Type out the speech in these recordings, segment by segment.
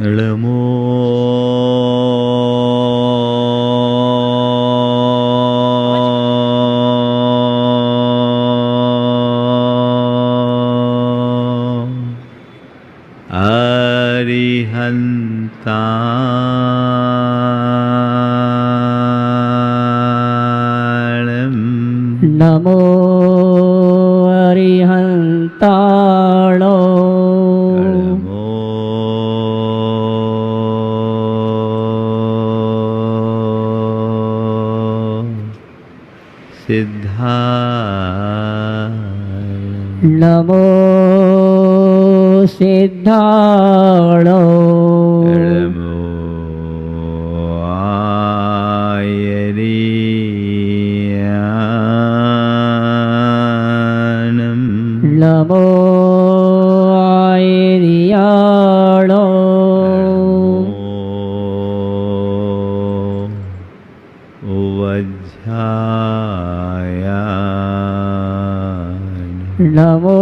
नमो अरिहन्ताणं नमो अरिहन्ताणो नमो सिद्धाय नमो सिद्धाणो नमो आयर्याणं नमो आयर्याणो उवज्झायाय नमो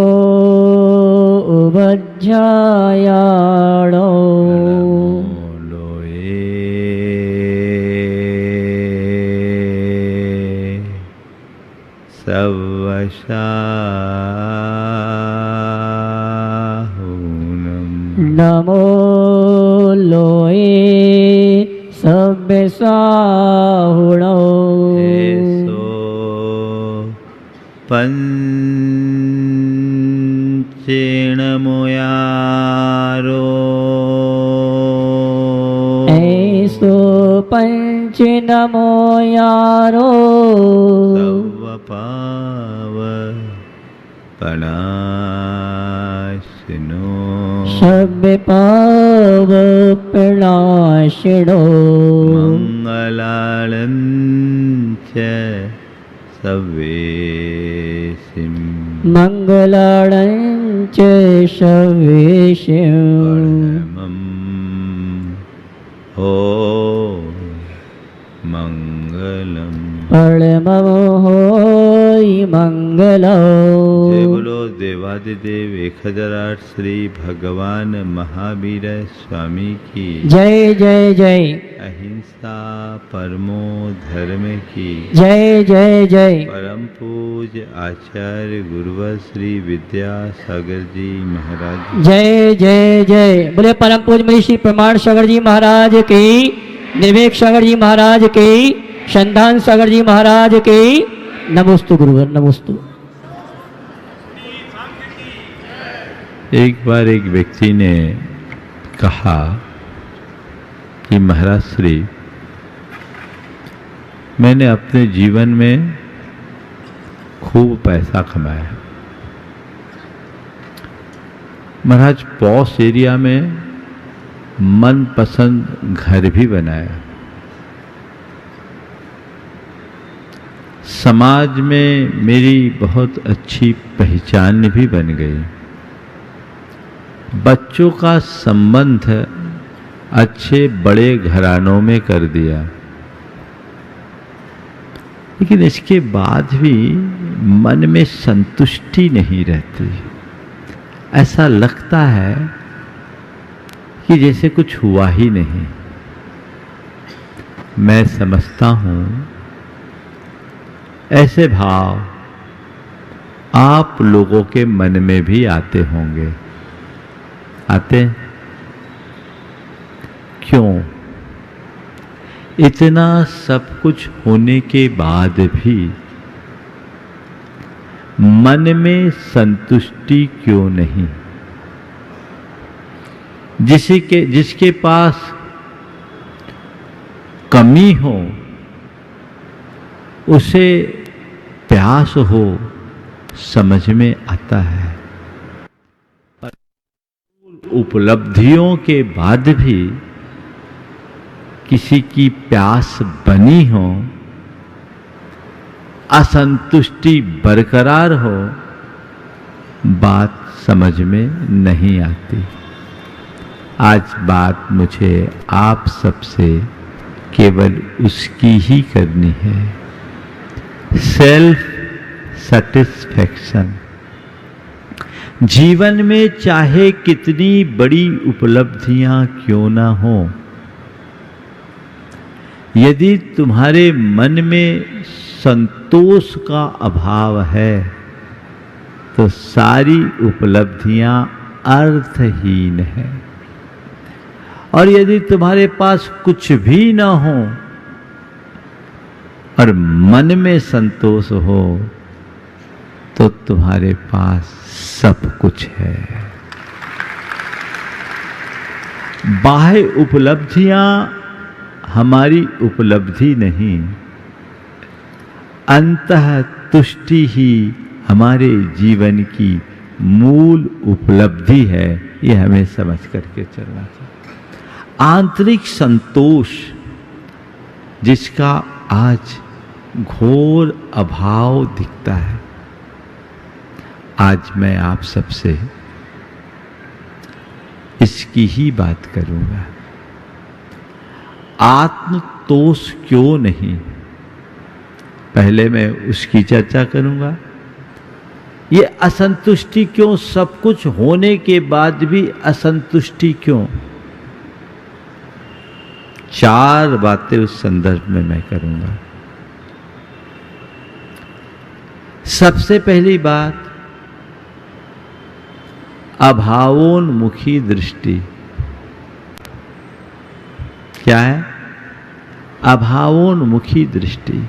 उवज्झायाणो सवशाहुनं नमो लोये सव्यसाहुणो एसो पंचेण मुयारो ऐसो पंच नमो यारो सवपाव पणाशिनो सव्य पाव प्रणाशिनो मंगलालं च सवेशिं मंगलाणं च सवेशिं परमं हो मंगलम। परमं होय मंगलो। जय बोलो देवादिदेव 1008 श्री भगवान महावीर स्वामी की जय जय जय अहिंसा परमो धर्म की जय जय जय परम पूज्य आचार्य गुरुवर श्री विद्यासागर जी महाराज जय जय जय। बोले परम पूज्य महर्षि प्रमाण सागर जी महाराज की, निर्भीक सागर जी महाराज की, संधान सागर जी महाराज की। नमोस्तु गुरुवर नमोस्तु। एक बार एक व्यक्ति ने कहा कि महाराज श्री, मैंने अपने जीवन में खूब पैसा कमाया, महाराज पॉश एरिया में मनपसंद घर भी बनाया, समाज में मेरी बहुत अच्छी पहचान भी बन गई, बच्चों का संबंध अच्छे बड़े घरानों में कर दिया, लेकिन इसके बाद भी मन में संतुष्टि नहीं रहती। ऐसा लगता है कि जैसे कुछ हुआ ही नहीं। मैं समझता हूं ऐसे भाव आप लोगों के मन में भी आते होंगे। आते क्यों? इतना सब कुछ होने के बाद भी मन में संतुष्टि क्यों नहीं? जिसके पास कमी हो उसे प्यास हो समझ में आता है, उपलब्धियों के बाद भी किसी की प्यास बनी हो, असंतुष्टि बरकरार हो, बात समझ में नहीं आती। आज बात मुझे आप सबसे केवल उसकी ही करनी है, सेल्फ सेटिस्फैक्शन। जीवन में चाहे कितनी बड़ी उपलब्धियां क्यों ना हो, यदि तुम्हारे मन में संतोष का अभाव है तो सारी उपलब्धियां अर्थहीन है। और यदि तुम्हारे पास कुछ भी ना हो और मन में संतोष हो तो तुम्हारे पास सब कुछ है। बाह्य उपलब्धियां हमारी उपलब्धि नहीं, अंतः तुष्टि ही हमारे जीवन की मूल उपलब्धि है। ये हमें समझ करके चलना चाहिए। आंतरिक संतोष जिसका आज घोर अभाव दिखता है, आज मैं आप सबसे इसकी ही बात करूंगा। आत्मतोष क्यों नहीं, पहले मैं उसकी चर्चा करूंगा। ये असंतुष्टि क्यों, सब कुछ होने के बाद भी असंतुष्टि क्यों, 4 बातें उस संदर्भ में मैं करूंगा। सबसे पहली बात, अभावोन्मुखी दृष्टि। क्या है? अभावोन्मुखी दृष्टि।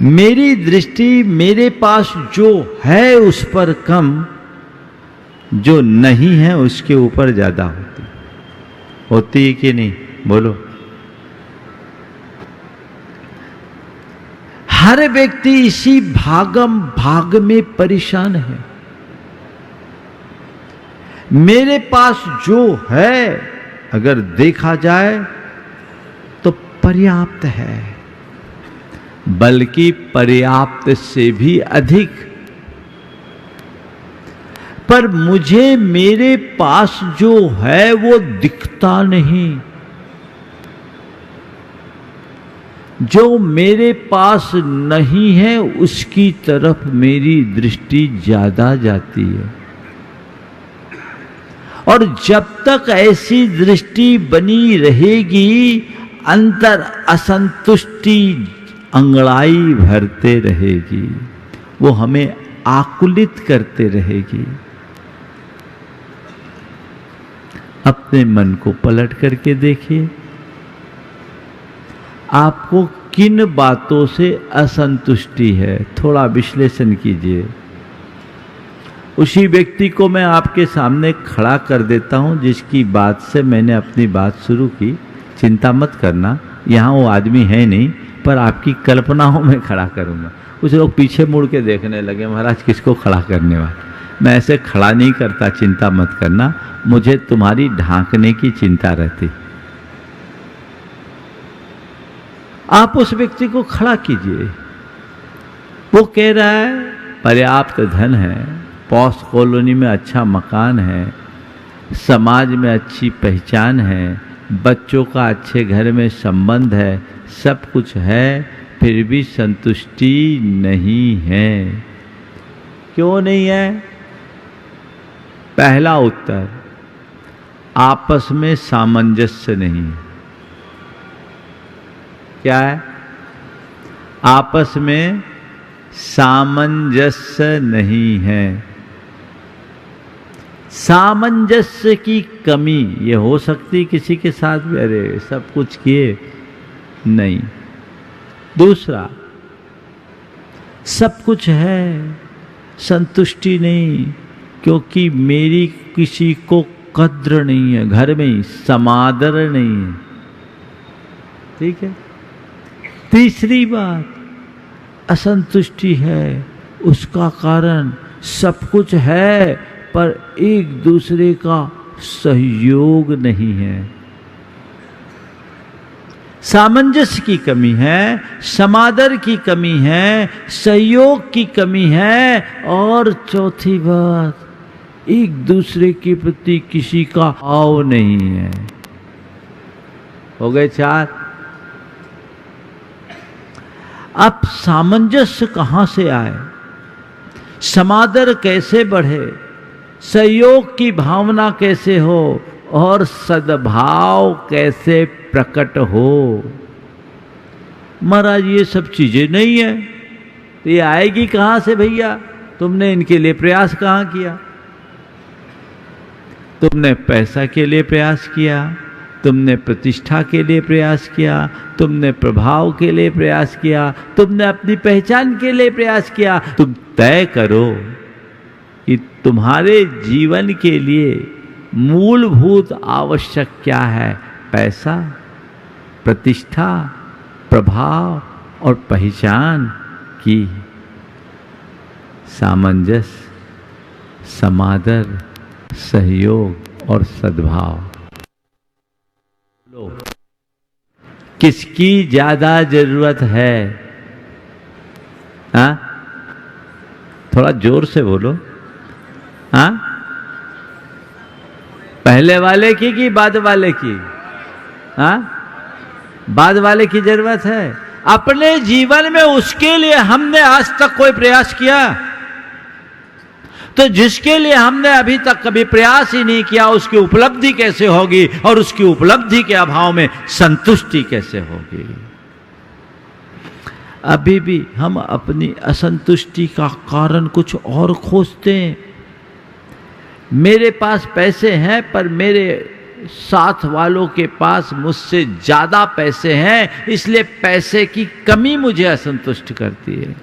मेरी दृष्टि मेरे पास जो है उस पर कम, जो नहीं है उसके ऊपर ज्यादा होती है कि नहीं? बोलो। हर व्यक्ति इसी भागम भाग में परेशान है। मेरे पास जो है अगर देखा जाए तो पर्याप्त है, बल्कि पर्याप्त से भी अधिक। पर मुझे मेरे पास जो है वो दिखता नहीं। जो मेरे पास नहीं है उसकी तरफ मेरी दृष्टि ज्यादा जाती है। और जब तक ऐसी दृष्टि बनी रहेगी, अंतर असंतुष्टि अंगड़ाई भरते रहेगी, वो हमें आकुलित करते रहेगी। अपने मन को पलट करके देखिए, आपको किन बातों से असंतुष्टि है, थोड़ा विश्लेषण कीजिए। उसी व्यक्ति को मैं आपके सामने खड़ा कर देता हूं जिसकी बात से मैंने अपनी बात शुरू की। चिंता मत करना, यहां वो आदमी है नहीं, पर आपकी कल्पनाओं में खड़ा करूंगा। कुछ लोग पीछे मुड़ के देखने लगे, महाराज किसको खड़ा करने वाले। मैं ऐसे खड़ा नहीं करता, चिंता मत करना, मुझे तुम्हारी ढांकने की चिंता रहती। आप उस व्यक्ति को खड़ा कीजिए। वो कह रहा है पर्याप्त धन है, पॉश कॉलोनी में अच्छा मकान है, समाज में अच्छी पहचान है, बच्चों का अच्छे घर में संबंध है, सब कुछ है, फिर भी संतुष्टि नहीं है। क्यों नहीं है? पहला उत्तर, आपस में सामंजस्य नहीं है। क्या है? आपस में सामंजस्य नहीं है। सामंजस्य की कमी ये हो सकती किसी के साथ भी, अरे सब कुछ किए नहीं। दूसरा, सब कुछ है, संतुष्टि नहीं, क्योंकि मेरी किसी को कद्र नहीं है, घर में ही समादर नहीं है। ठीक है। तीसरी बात, असंतुष्टि है, उसका कारण सब कुछ है पर एक दूसरे का सहयोग नहीं है। सामंजस्य की कमी है, समादर की कमी है, सहयोग की कमी है, और चौथी बात, एक दूसरे के प्रति किसी का भाव नहीं है। हो गए 4। अब सामंजस्य कहां से आए? समादर कैसे बढ़े, सहयोग की भावना कैसे हो और सद्भाव कैसे प्रकट हो। महाराज ये सब चीजें नहीं है तो ये आएगी कहां से भैया? तुमने इनके लिए प्रयास कहां किया? तुमने पैसा के लिए प्रयास किया, तुमने प्रतिष्ठा के लिए प्रयास किया, तुमने प्रभाव के लिए प्रयास किया, तुमने अपनी पहचान के लिए प्रयास किया। तुम तय करो कि तुम्हारे जीवन के लिए मूलभूत आवश्यक क्या है? पैसा, प्रतिष्ठा, प्रभाव और पहचान की सामंजस्य, समादर, सहयोग और सद्भाव। किसकी ज्यादा जरूरत है? हाँ, थोड़ा जोर से बोलो। हाँ, पहले वाले की कि बाद वाले की? हाँ, बाद वाले की जरूरत है। अपने जीवन में उसके लिए हमने आज तक कोई प्रयास किया? तो जिसके लिए हमने अभी तक कभी प्रयास ही नहीं किया उसकी उपलब्धि कैसे होगी, और उसकी उपलब्धि के अभाव में संतुष्टि कैसे होगी? अभी भी हम अपनी असंतुष्टि का कारण कुछ और खोजते हैं। मेरे पास पैसे हैं पर मेरे साथ वालों के पास मुझसे ज्यादा पैसे हैं, इसलिए पैसे की कमी मुझे असंतुष्ट करती है।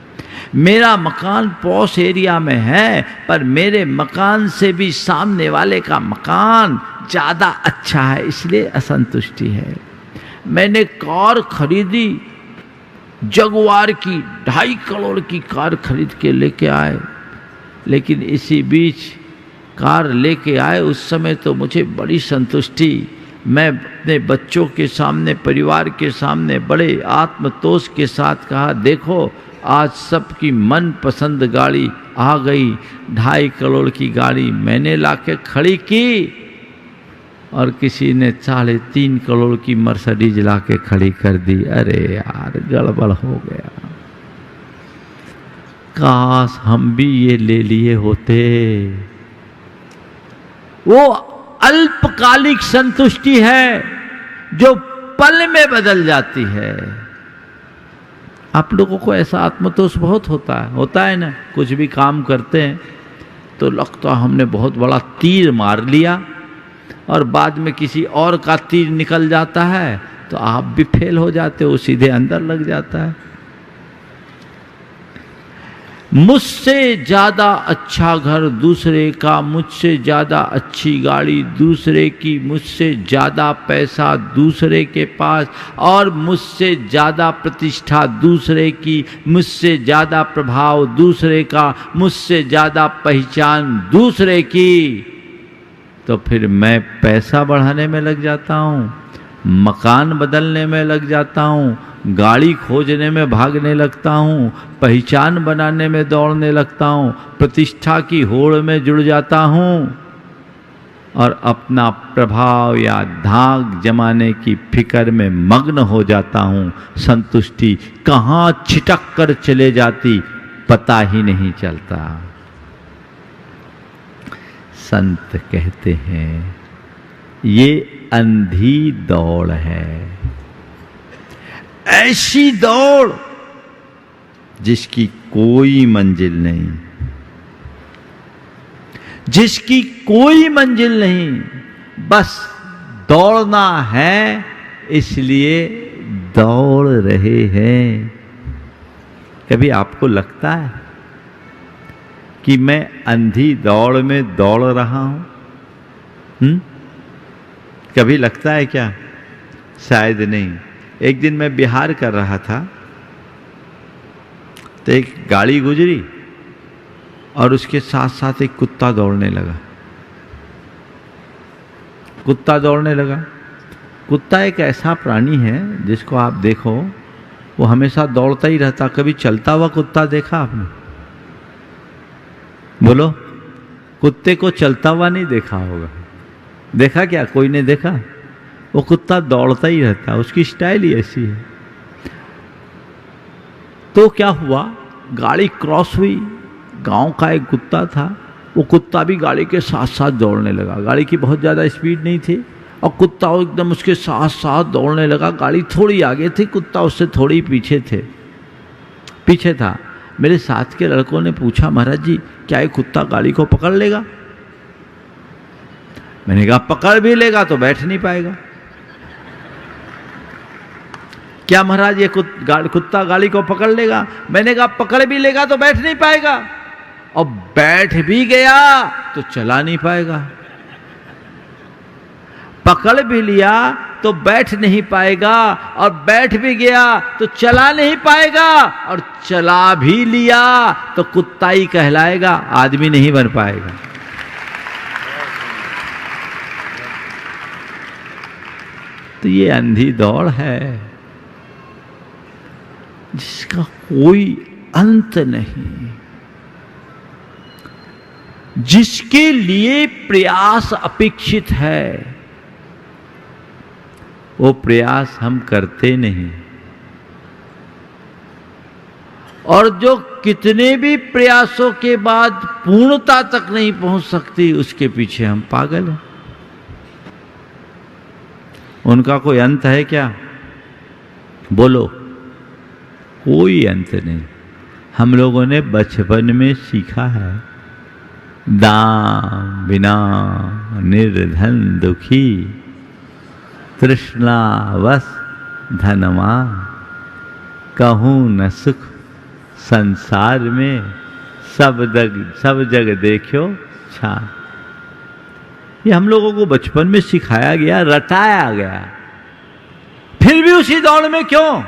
मेरा मकान पॉश एरिया में है पर मेरे मकान से भी सामने वाले का मकान ज्यादा अच्छा है, इसलिए असंतुष्टि है। मैंने कार खरीदी, जगुआर की 2.5 करोड़ की कार खरीद के लेके आए, लेकिन इसी बीच कार लेके आए उस समय तो मुझे बड़ी संतुष्टि। मैं अपने बच्चों के सामने, परिवार के सामने बड़े आत्मतोष के साथ कहा, देखो आज सबकी मनपसंद गाड़ी आ गई। 2.5 करोड़ की गाड़ी मैंने लाके खड़ी की और किसी ने 3.5 करोड़ की मर्सिडीज लाके खड़ी कर दी। अरे यार, गड़बड़ हो गया। काश हम भी ये ले लिए होते। वो अल्पकालिक संतुष्टि है जो पल में बदल जाती है। आप लोगों को ऐसा आत्मतोष बहुत होता है ना? कुछ भी काम करते हैं तो लगता हमने बहुत बड़ा तीर मार लिया और बाद में किसी और का तीर निकल जाता है तो आप भी फेल हो जाते हो, सीधे अंदर लग जाता है। मुझसे ज्यादा अच्छा घर दूसरे का, मुझसे ज्यादा अच्छी गाड़ी दूसरे की, मुझसे ज्यादा पैसा दूसरे के पास, और मुझसे ज्यादा प्रतिष्ठा दूसरे की, मुझसे ज्यादा प्रभाव दूसरे का, मुझसे ज्यादा पहचान दूसरे की। तो फिर मैं पैसा बढ़ाने में लग जाता हूँ, मकान बदलने में लग जाता हूँ, गाड़ी खोजने में भागने लगता हूँ, पहचान बनाने में दौड़ने लगता हूँ, प्रतिष्ठा की होड़ में जुड़ जाता हूँ और अपना प्रभाव या धाक जमाने की फिक्र में मग्न हो जाता हूँ। संतुष्टि कहाँ छिटक कर चले जाती पता ही नहीं चलता। संत कहते हैं ये अंधी दौड़ है, ऐसी दौड़ जिसकी कोई मंजिल नहीं, जिसकी कोई मंजिल नहीं, बस दौड़ना है इसलिए दौड़ रहे हैं। कभी आपको लगता है कि मैं अंधी दौड़ में दौड़ रहा हूं? कभी लगता है क्या? शायद नहीं। एक दिन मैं बिहार कर रहा था तो एक गाड़ी गुजरी और उसके साथ साथ एक कुत्ता दौड़ने लगा। कुत्ता दौड़ने लगा। कुत्ता एक ऐसा प्राणी है जिसको आप देखो वो हमेशा दौड़ता ही रहता। कभी चलता हुआ कुत्ता देखा आपने? बोलो, कुत्ते को चलता हुआ नहीं देखा होगा। देखा क्या? कोई ने देखा? वो कुत्ता दौड़ता ही रहता, उसकी स्टाइल ही ऐसी है। तो क्या हुआ, गाड़ी क्रॉस हुई, गांव का एक कुत्ता था, वो कुत्ता भी गाड़ी के साथ साथ दौड़ने लगा। गाड़ी की बहुत ज़्यादा स्पीड नहीं थी और कुत्ता एकदम उसके साथ साथ दौड़ने लगा। गाड़ी थोड़ी आगे थी, कुत्ता उससे थोड़ी पीछे था। मेरे साथ के लड़कों ने पूछा, महाराज जी क्या ये कुत्ता गाड़ी को पकड़ लेगा? मैंने कहा पकड़ भी लेगा तो बैठ नहीं पाएगा। क्या महाराज ये कुत्ता गाड़ी को पकड़ लेगा? मैंने कहा पकड़ भी लेगा तो बैठ नहीं पाएगा, और बैठ भी गया तो चला नहीं पाएगा। पकड़ भी लिया तो बैठ नहीं पाएगा, और बैठ भी गया तो चला नहीं पाएगा, और चला भी लिया तो कुत्ता ही कहलाएगा, आदमी नहीं बन पाएगा। तो ये अंधी दौड़ है जिसका कोई अंत नहीं, जिसके लिए प्रयास अपेक्षित है, वो प्रयास हम करते नहीं, और जो कितने भी प्रयासों के बाद पूर्णता तक नहीं पहुंच सकती, उसके पीछे हम पागल हैं। उनका कोई अंत है क्या? बोलो, कोई अंत नहीं। हम लोगों ने बचपन में सीखा है, दाम बिना निर्धन दुखी, तृष्णावश धनमा, कहूँ न सुख संसार में, सब जग देखो छा। ये हम लोगों को बचपन में सिखाया गया, रटाया गया, फिर भी उसी दौड़ में क्यों?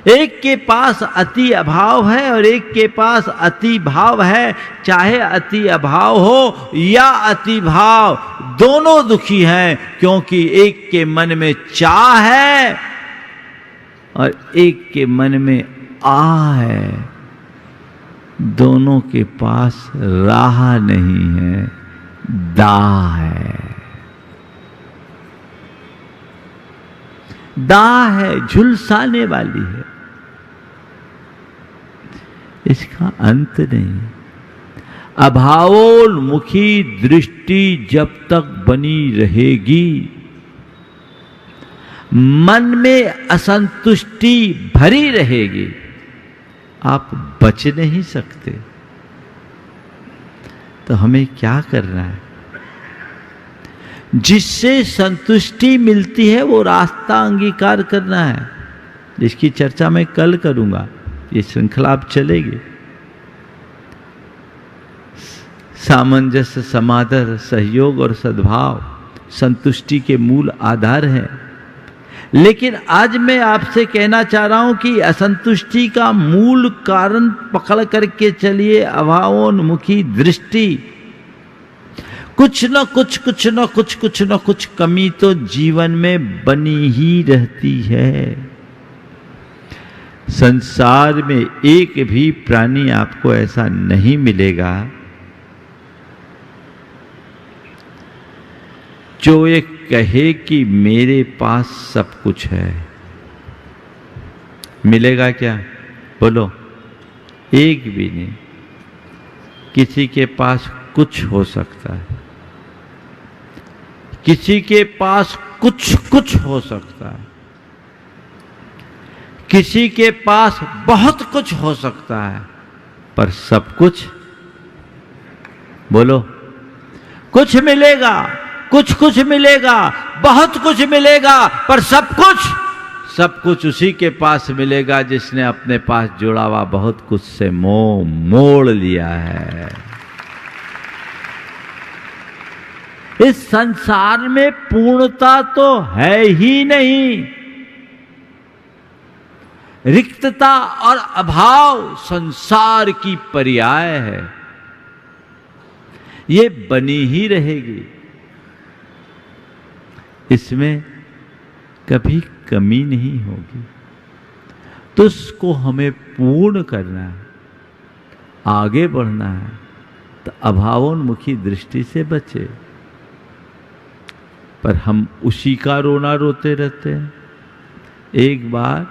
एक के पास अति अभाव है और एक के पास अति भाव है। चाहे अति अभाव हो या अति भाव, दोनों दुखी हैं, क्योंकि एक के मन में चाह है और एक के मन में आ है। दोनों के पास राह नहीं है, दाह है। दाह है, झुलसाने वाली है, इसका अंत नहीं। अभावोन्मुखी दृष्टि जब तक बनी रहेगी, मन में असंतुष्टि भरी रहेगी, आप बच नहीं सकते। तो हमें क्या करना है? जिससे संतुष्टि मिलती है वो रास्ता अंगीकार करना है, जिसकी चर्चा मैं कल करूंगा। ये श्रृंखला अब चलेगी। सामंजस्य, समादर, सहयोग और सद्भाव संतुष्टि के मूल आधार हैं। लेकिन आज मैं आपसे कहना चाह रहा हूं कि असंतुष्टि का मूल कारण पकड़ करके चलिए अभावोन्मुखी दृष्टि। कुछ न कुछ कमी तो जीवन में बनी ही रहती है। संसार में एक भी प्राणी आपको ऐसा नहीं मिलेगा जो ये कहे कि मेरे पास सब कुछ है। मिलेगा क्या? बोलो, एक भी नहीं। किसी के पास कुछ हो सकता है, किसी के पास कुछ हो सकता है, किसी के पास बहुत कुछ हो सकता है, पर सब कुछ, बोलो, कुछ मिलेगा, कुछ मिलेगा, बहुत कुछ मिलेगा, पर सब कुछ उसी के पास मिलेगा जिसने अपने पास जुड़ा हुआ बहुत कुछ से मोड़ लिया है। इस संसार में पूर्णता तो है ही नहीं। रिक्तता और अभाव संसार की पर्याय है, ये बनी ही रहेगी। इसमें कभी कमी नहीं होगी। तो उसको हमें पूर्ण करना है, आगे बढ़ना है। तो अभावोन्मुखी दृष्टि से बचे, पर हम उसी का रोना रोते रहते हैं। एक बार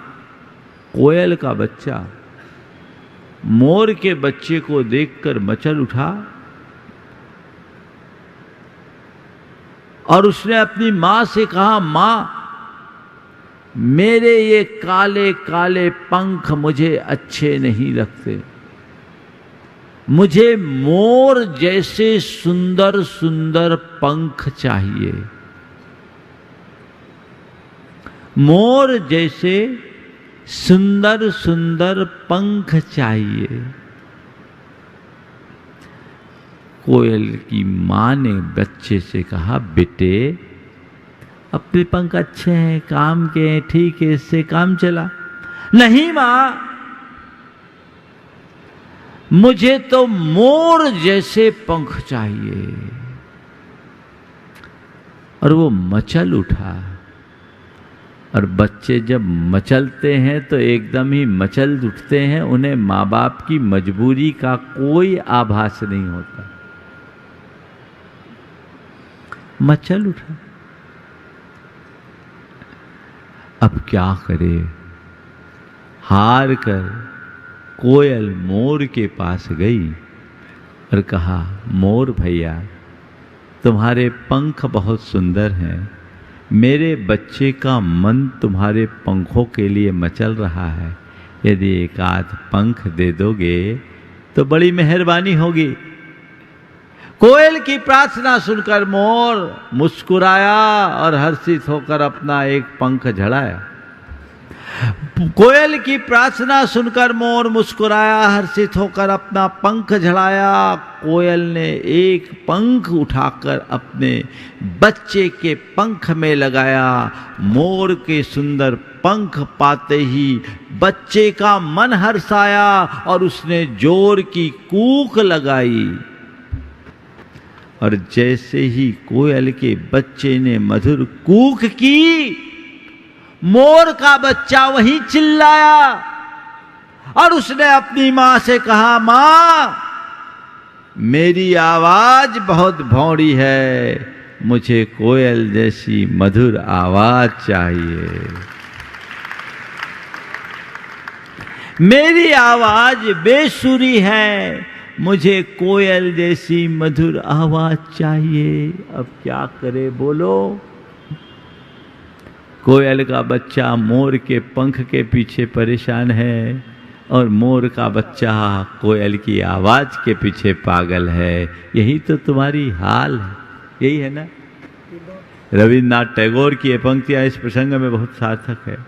कोयल का बच्चा मोर के बच्चे को देखकर मचल उठा और उसने अपनी मां से कहा, मां, मेरे ये काले काले पंख मुझे अच्छे नहीं लगते, मुझे मोर जैसे सुंदर सुंदर पंख चाहिए, मोर जैसे सुंदर सुंदर पंख चाहिए। कोयल की मां ने बच्चे से कहा, बेटे अपने पंख अच्छे हैं, काम के हैं, ठीक है, इससे काम चला। नहीं मां, मुझे तो मोर जैसे पंख चाहिए। और वो मचल उठा। और बच्चे जब मचलते हैं तो एकदम ही मचल उठते हैं, उन्हें माँ बाप की मजबूरी का कोई आभास नहीं होता। मचल उठा। अब क्या करे, हार कर कोयल मोर के पास गई और कहा, मोर भैया, तुम्हारे पंख बहुत सुंदर हैं, मेरे बच्चे का मन तुम्हारे पंखों के लिए मचल रहा है, यदि एक आध पंख दे दोगे तो बड़ी मेहरबानी होगी। कोयल की प्रार्थना सुनकर मोर मुस्कुराया और हर्षित होकर अपना एक पंख झड़ाया। कोयल की प्रार्थना सुनकर मोर मुस्कुराया, हर्षित होकर अपना पंख झड़ाया। कोयल ने एक पंख उठाकर अपने बच्चे के पंख में लगाया। मोर के सुंदर पंख पाते ही बच्चे का मन हर्षाया और उसने जोर की कूक लगाई। और जैसे ही कोयल के बच्चे ने मधुर कूक की, मोर का बच्चा वहीं चिल्लाया और उसने अपनी मां से कहा, मां, मेरी आवाज बहुत भौंरी है, मुझे कोयल जैसी मधुर आवाज चाहिए। मेरी आवाज बेसुरी है, मुझे कोयल जैसी मधुर आवाज चाहिए। अब क्या करे बोलो। कोयल का बच्चा मोर के पंख के पीछे परेशान है और मोर का बच्चा कोयल की आवाज के पीछे पागल है। यही तो तुम्हारी हाल है, यही है ना। रविन्द्रनाथ टैगोर की ये पंक्तियां इस प्रसंग में बहुत सार्थक है।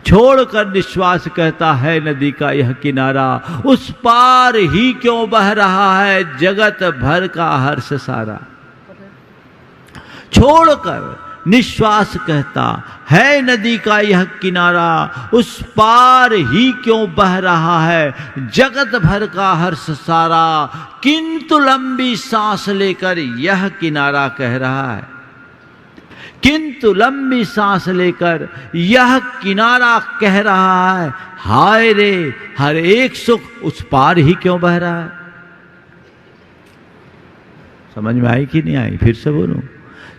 छोड़कर निश्वास कहता है नदी का यह किनारा, उस पार ही क्यों बह रहा है जगत भर का हर्ष सारा। छोड़कर निश्वास कहता है नदी का यह किनारा, उस पार ही क्यों बह रहा है जगत भर का हर्ष सारा। किंतु लंबी सांस लेकर यह किनारा कह रहा है, किंतु लंबी सांस लेकर यह किनारा कह रहा है, हाय रे हर एक सुख उस पार ही क्यों बह रहा है। समझ में आई कि नहीं आई? फिर से बोलूं।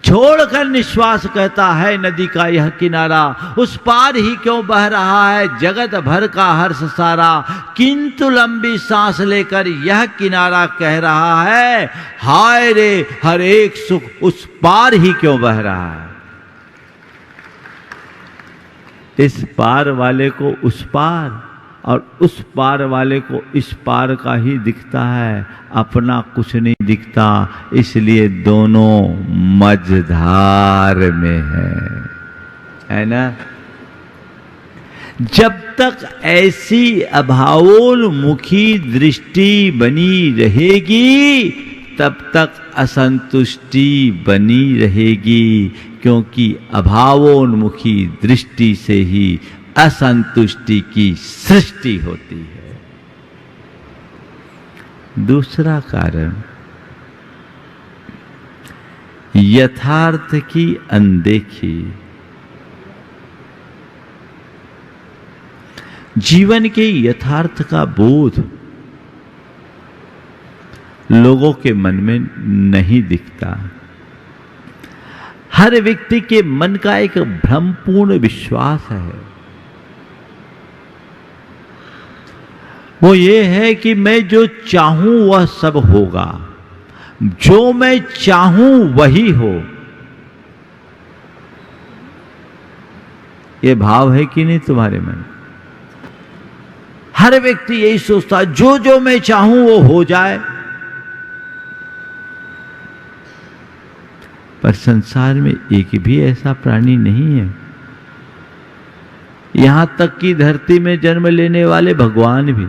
छोड़कर निश्वास कहता है नदी का यह किनारा, उस पार ही क्यों बह रहा है जगत भर का हर्ष सारा। किंतु लंबी सांस लेकर यह किनारा कह रहा है, हाय रे हर एक सुख उस पार ही क्यों बह रहा है। इस पार वाले को उस पार और उस पार वाले को इस पार का ही दिखता है, अपना कुछ नहीं दिखता, इसलिए दोनों मझधार में है ना। जब तक ऐसी अभावोन्मुखी दृष्टि बनी रहेगी तब तक असंतुष्टि बनी रहेगी, क्योंकि अभावोन्मुखी दृष्टि से ही असंतुष्टि की सृष्टि होती है। दूसरा कारण यथार्थ की अनदेखी। जीवन के यथार्थ का बोध लोगों के मन में नहीं दिखता। हर व्यक्ति के मन का एक भ्रमपूर्ण विश्वास है, वो ये है कि मैं जो चाहूं वह सब होगा, जो मैं चाहूं वही हो। ये भाव है कि नहीं तुम्हारे मन? हर व्यक्ति यही सोचता है जो जो मैं चाहूं वो हो जाए। पर संसार में एक भी ऐसा प्राणी नहीं है। यहां तक कि धरती में जन्म लेने वाले भगवान भी,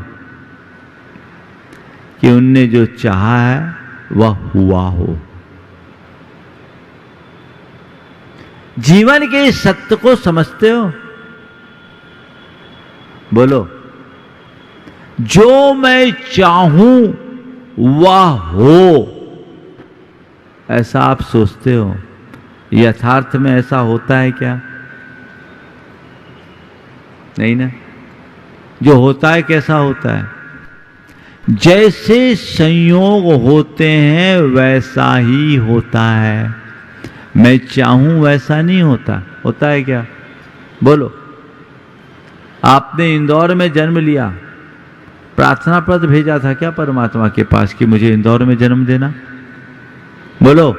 कि उनने जो चाहा है वह हुआ हो। जीवन के इस सत्य को समझते हो? बोलो, जो मैं चाहूं वह हो, ऐसा आप सोचते हो? यथार्थ में ऐसा होता है क्या? नहीं ना। जो होता है कैसा होता है? जैसे संयोग होते हैं वैसा ही होता है। मैं चाहूं वैसा नहीं होता। होता है क्या? बोलो। आपने इंदौर में जन्म लिया, प्रार्थना पत्र भेजा था क्या परमात्मा के पास कि मुझे इंदौर में जन्म देना? बोलो,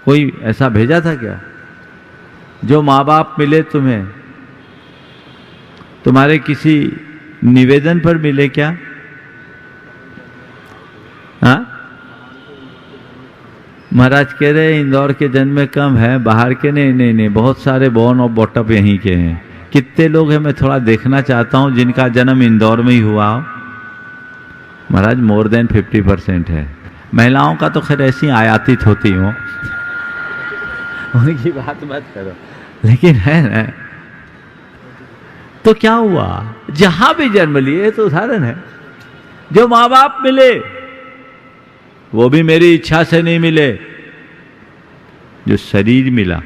कोई ऐसा भेजा था क्या? जो माँ बाप मिले तुम्हें, तुम्हारे किसी निवेदन पर मिले क्या? हाँ? महाराज कह रहे इंदौर के जन्म कम है, बाहर के नहीं, बहुत सारे बोर्न और बॉटअप यहीं के हैं। कितने लोग हैं मैं थोड़ा देखना चाहता हूं जिनका जन्म इंदौर में ही हुआ हो। महाराज मोर देन 50% है। महिलाओं का तो खैर ऐसी आयातित होती हो, उनकी बात मत करो, लेकिन है ना। तो क्या हुआ? जहां भी जन्म लिए, तो उदाहरण है। जो माँ बाप मिले वो भी मेरी इच्छा से नहीं मिले। जो शरीर मिला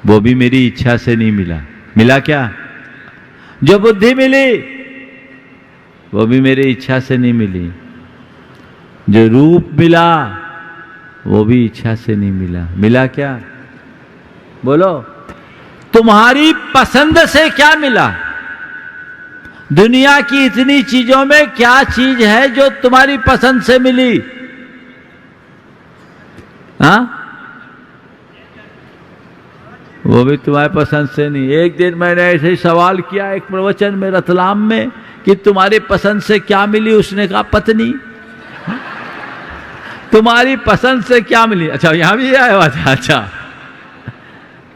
वो भी मेरी इच्छा से नहीं मिला। मिला क्या? जो बुद्धि मिली वो भी मेरी इच्छा से नहीं मिली। जो रूप मिला वो भी इच्छा से नहीं मिला। मिला क्या? बोलो, तुम्हारी पसंद से क्या मिला? दुनिया की इतनी चीजों में क्या चीज है जो तुम्हारी पसंद से मिली? हाँ? वो भी तुम्हारे पसंद से नहीं। एक दिन मैंने ऐसे ही सवाल किया एक प्रवचन में रतलाम में कि तुम्हारी पसंद से क्या मिली? उसने कहा पत्नी। तुम्हारी पसंद से क्या मिली? अच्छा, यहां भी आया हुआ था। अच्छा,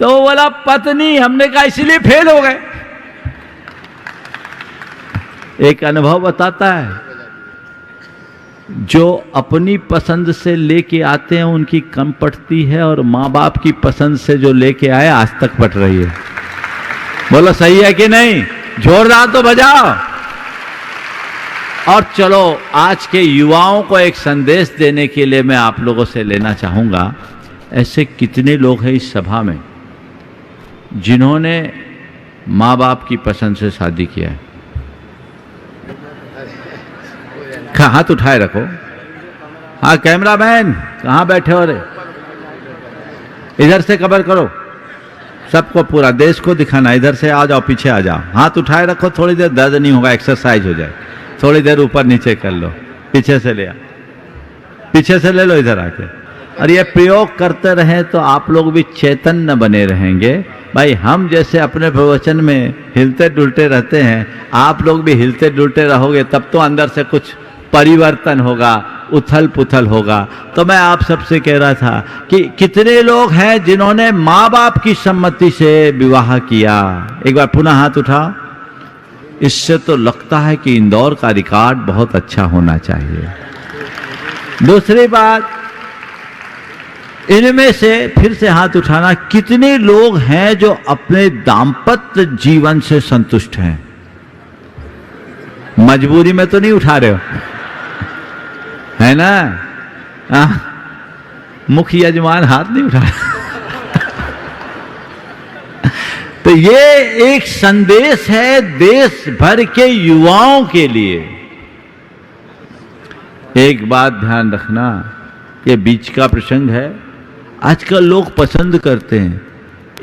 तो वो बोला पत्नी। हमने कहा इसलिए फेल हो गए। एक अनुभव बताता है, जो अपनी पसंद से लेके आते हैं उनकी कम पटती है, और माँ बाप की पसंद से जो लेके आए आज तक पट रही है। बोलो सही है कि नहीं? जोरदार तो बजाओ। और चलो, आज के युवाओं को एक संदेश देने के लिए मैं आप लोगों से लेना चाहूंगा। ऐसे कितने लोग हैं इस सभा में जिन्होंने माँ बाप की पसंद से शादी किया है? हाथ उठाए रखो। हाँ, कैमरामैन कहाँ बैठे हो रे? इधर से कवर करो, सबको, पूरा देश को दिखाना। इधर से आ जाओ, पीछे आ जाओ। हाथ उठाए रखो, थोड़ी देर दर्द नहीं होगा, एक्सरसाइज हो जाए। थोड़ी देर ऊपर नीचे कर लो, पीछे से ले आ, पीछे से ले लो इधर आके। और ये प्रयोग करते रहे तो आप लोग भी चैतन्य बने रहेंगे। भाई, हम जैसे अपने प्रवचन में हिलते डुलते रहते हैं, आप लोग भी हिलते डुलते रहोगे, तब तो अंदर से कुछ परिवर्तन होगा, उथल पुथल होगा। तो मैं आप सबसे कह रहा था कि कितने लोग हैं जिन्होंने माँ बाप की सम्मति से विवाह किया? एक बार पुनः हाथ उठाओ। इससे तो लगता है कि इंदौर का रिकॉर्ड बहुत अच्छा होना चाहिए। दूसरी बात, इनमें से फिर से हाथ उठाना, कितने लोग हैं जो अपने दाम्पत्य जीवन से संतुष्ट हैं? मजबूरी में तो नहीं उठा रहे हो, है ना? मुख्य यजमान हाथ नहीं उठा रहे। तो ये एक संदेश है देश भर के युवाओं के लिए। एक बात ध्यान रखना, ये बीच का प्रसंग है। आजकल लोग पसंद करते हैं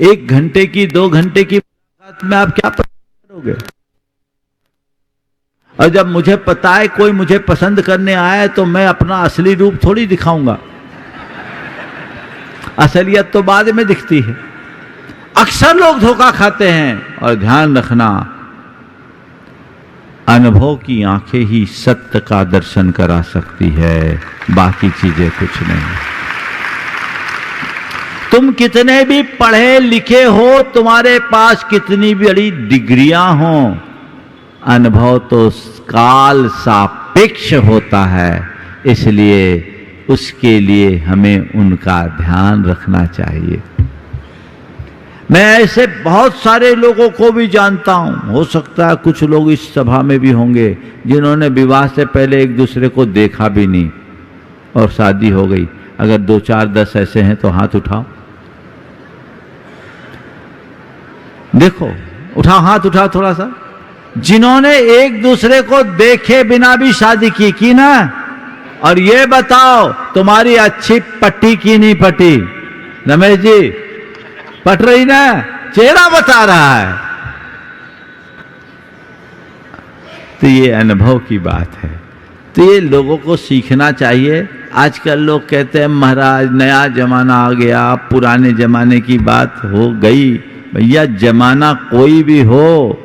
1 घंटे की 2 घंटे की मुलाकात में आप क्या पसंद करोगे? और जब मुझे पता है कोई मुझे पसंद करने आया है तो मैं अपना असली रूप थोड़ी दिखाऊंगा, असलियत तो बाद में दिखती है। अक्सर लोग धोखा खाते हैं। और ध्यान रखना, अनुभव की आंखें ही सत्य का दर्शन करा सकती है, बाकी चीजें कुछ नहीं। तुम कितने भी पढ़े लिखे हो, तुम्हारे पास कितनी बड़ी डिग्रियां हो, अनुभव तो काल सापेक्ष होता है, इसलिए उसके लिए हमें उनका ध्यान रखना चाहिए। मैं ऐसे बहुत सारे लोगों को भी जानता हूं, हो सकता है कुछ लोग इस सभा में भी होंगे जिन्होंने विवाह से पहले एक दूसरे को देखा भी नहीं और शादी हो गई। अगर 2 4 10 ऐसे हैं तो हाथ उठाओ, देखो, उठाओ, हाथ उठाओ थोड़ा सा। जिन्होंने एक दूसरे को देखे बिना भी शादी की ना, और ये बताओ तुम्हारी अच्छी पट्टी की नहीं पटी? रमेश जी, पट रही ना? चेहरा बता रहा है। तो ये अनुभव की बात है, तो ये लोगों को सीखना चाहिए। आजकल लोग कहते हैं महाराज नया जमाना आ गया, पुराने जमाने की बात हो गई। भैया जमाना कोई भी हो,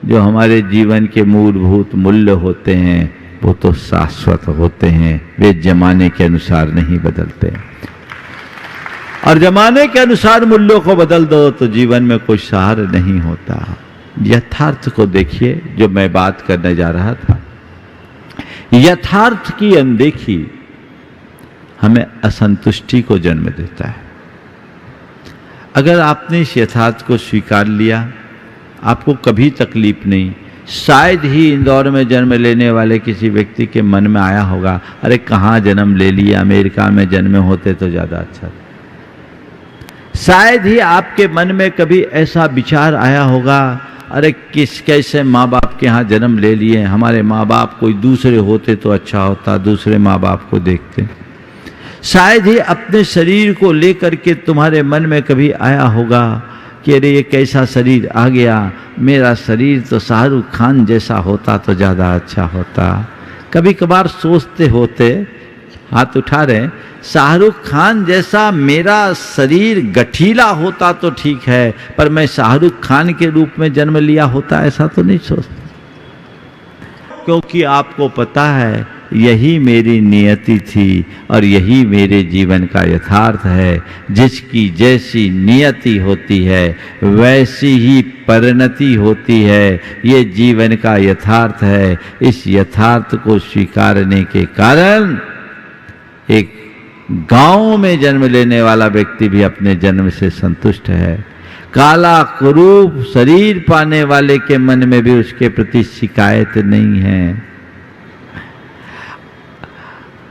जो हमारे जीवन के मूलभूत मूल्य होते हैं वो तो शाश्वत होते हैं, वे जमाने के अनुसार नहीं बदलते। और जमाने के अनुसार मूल्यों को बदल दो तो जीवन में कोई सहारा नहीं होता। यथार्थ को देखिए, जो मैं बात करने जा रहा था, यथार्थ की अनदेखी हमें असंतुष्टि को जन्म देता है। अगर आपने इस यथार्थ को स्वीकार लिया, आपको कभी तकलीफ नहीं। शायद ही इंदौर में जन्म लेने वाले किसी व्यक्ति के मन में आया होगा, अरे कहाँ जन्म ले लिया, अमेरिका में जन्मे होते तो ज्यादा अच्छा था। शायद ही आपके मन में कभी ऐसा विचार आया होगा, अरे कैसे माँ बाप के यहाँ जन्म ले लिए, हमारे माँ बाप कोई दूसरे होते तो अच्छा होता, दूसरे माँ बाप को देखते। शायद ही अपने शरीर को लेकर के तुम्हारे मन में कभी आया होगा कि अरे ये कैसा शरीर आ गया, मेरा शरीर तो शाहरुख खान जैसा होता तो ज़्यादा अच्छा होता। कभी कभार सोचते होते, हाथ उठा रहे, शाहरुख खान जैसा मेरा शरीर गठीला होता तो ठीक है, पर मैं शाहरुख खान के रूप में जन्म लिया होता ऐसा तो नहीं सोचता। क्योंकि आपको पता है यही मेरी नियति थी और यही मेरे जीवन का यथार्थ है। जिसकी जैसी नियति होती है वैसी ही परिणति होती है, ये जीवन का यथार्थ है। इस यथार्थ को स्वीकारने के कारण एक गांव में जन्म लेने वाला व्यक्ति भी अपने जन्म से संतुष्ट है। काला कुरूप शरीर पाने वाले के मन में भी उसके प्रति शिकायत नहीं है।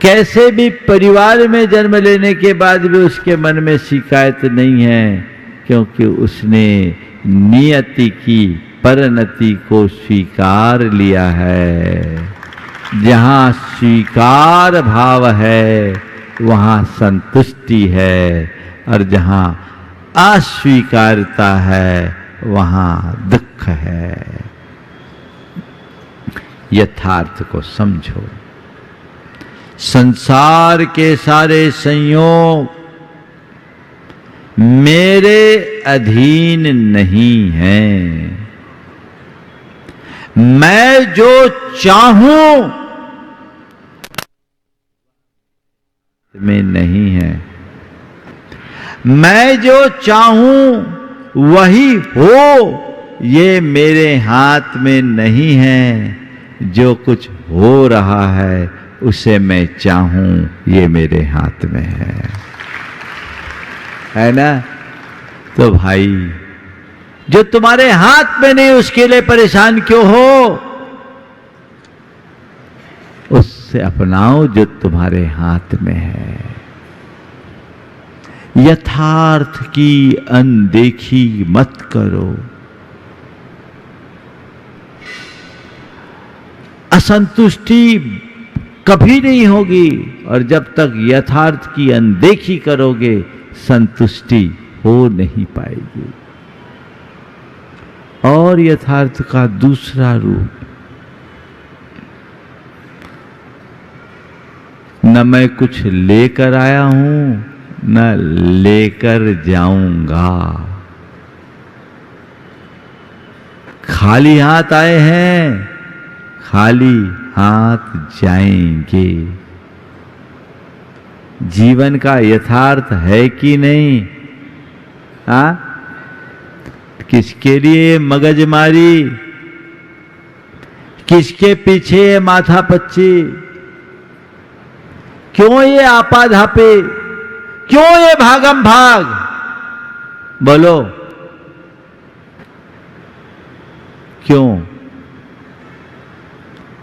कैसे भी परिवार में जन्म लेने के बाद भी उसके मन में शिकायत नहीं है, क्योंकि उसने नियति की परिणति को स्वीकार लिया है। जहाँ स्वीकार भाव है वहाँ संतुष्टि है, और जहाँ अस्वीकारता है वहाँ दुख है। यथार्थ को समझो। संसार के सारे संयोग मेरे अधीन नहीं हैं। मैं जो चाहूं में नहीं है। मैं जो चाहूं वही हो, ये मेरे हाथ में नहीं है। जो कुछ हो रहा है उसे मैं चाहूं ये मेरे हाथ में है ना? तो भाई जो तुम्हारे हाथ में नहीं उसके लिए परेशान क्यों हो? उससे अपनाओ जो तुम्हारे हाथ में है। यथार्थ की अनदेखी मत करो। असंतुष्टि कभी नहीं होगी, और जब तक यथार्थ की अनदेखी करोगे संतुष्टि हो नहीं पाएगी। और यथार्थ का दूसरा रूप न मैं कुछ लेकर आया हूं न लेकर जाऊंगा। खाली हाथ आए हैं, खाली हाथ जाएंगे। जीवन का यथार्थ है कि नहीं? हाँ, किसके लिए मगजमारी, किसके पीछे माथा पच्ची, क्यों ये आपाधापी, क्यों ये भागम भाग? बोलो क्यों?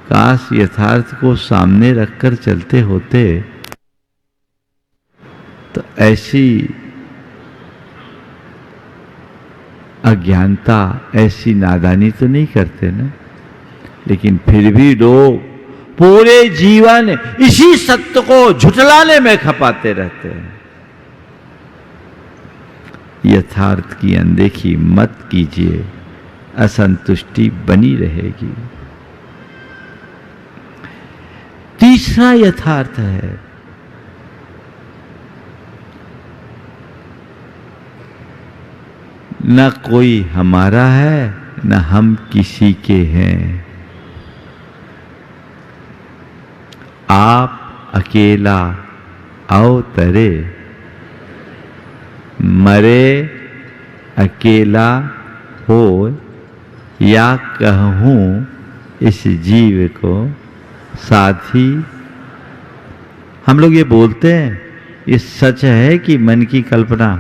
काश यथार्थ को सामने रखकर चलते होते तो ऐसी अज्ञानता, ऐसी नादानी तो नहीं करते ना। लेकिन फिर भी लोग पूरे जीवन इसी सत्य को झुठलाने में खपाते रहते हैं। यथार्थ की अनदेखी मत कीजिए, असंतुष्टि बनी रहेगी। तीसरा यथार्थ है न कोई हमारा है न हम किसी के हैं। आप अकेला अवतरे, मरे अकेला हो, या कहूं इस जीव को साथी। हम लोग ये बोलते हैं, ये सच है कि मन की कल्पना?